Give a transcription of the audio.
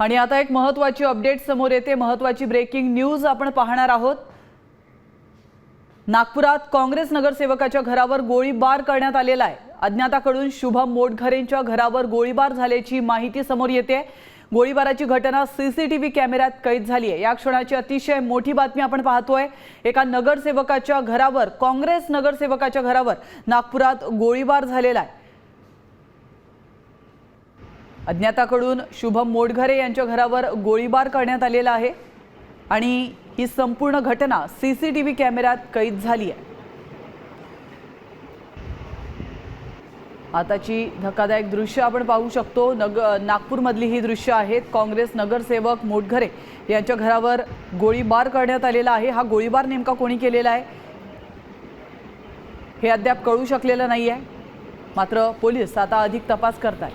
आणि आता एक महत्त्वाची अपडेट समोर येते। महत्त्वाची ब्रेकिंग न्यूज आपण पाहणार आहोत। नागपुरात काँग्रेस नगरसेवकाच्या घरावर गोळीबार करण्यात आलेला आहे। अज्ञाताकडून शुभम मोटघरेंच्या घरावर गोळीबार झाल्याची माहिती समोर येते। गोळीबाराची घटना सीसीटीव्ही कॅमेऱ्यात कैद झाली आहे। या क्षणाची अतिशय मोठी बातमी आपण पाहतोय। एका नगरसेवकाच्या घरावर, काँग्रेस नगरसेवकाच्या घरावर नागपुरात गोळीबार झालेला आहे। अज्ञाताकडून शुभम मोटघरे यांच्या घरावर गोळीबार करण्यात आलेला आहे आणि ही संपूर्ण घटना सीसीटीव्ही कॅमेऱ्यात कैद झाली आहे। आताची धक्कादायक दृश्य आपण पाहू शकतो। नागपूरमधली ही दृश्य आहेत। काँग्रेस नगरसेवक मोटघरे यांच्या घरावर गोळीबार करण्यात आलेला आहे। हा गोळीबार नेमका कोणी केलेला आहे हे अद्याप कळू शकलेलं नाहीये, मात्र पोलीस आता अधिक तपास करतात।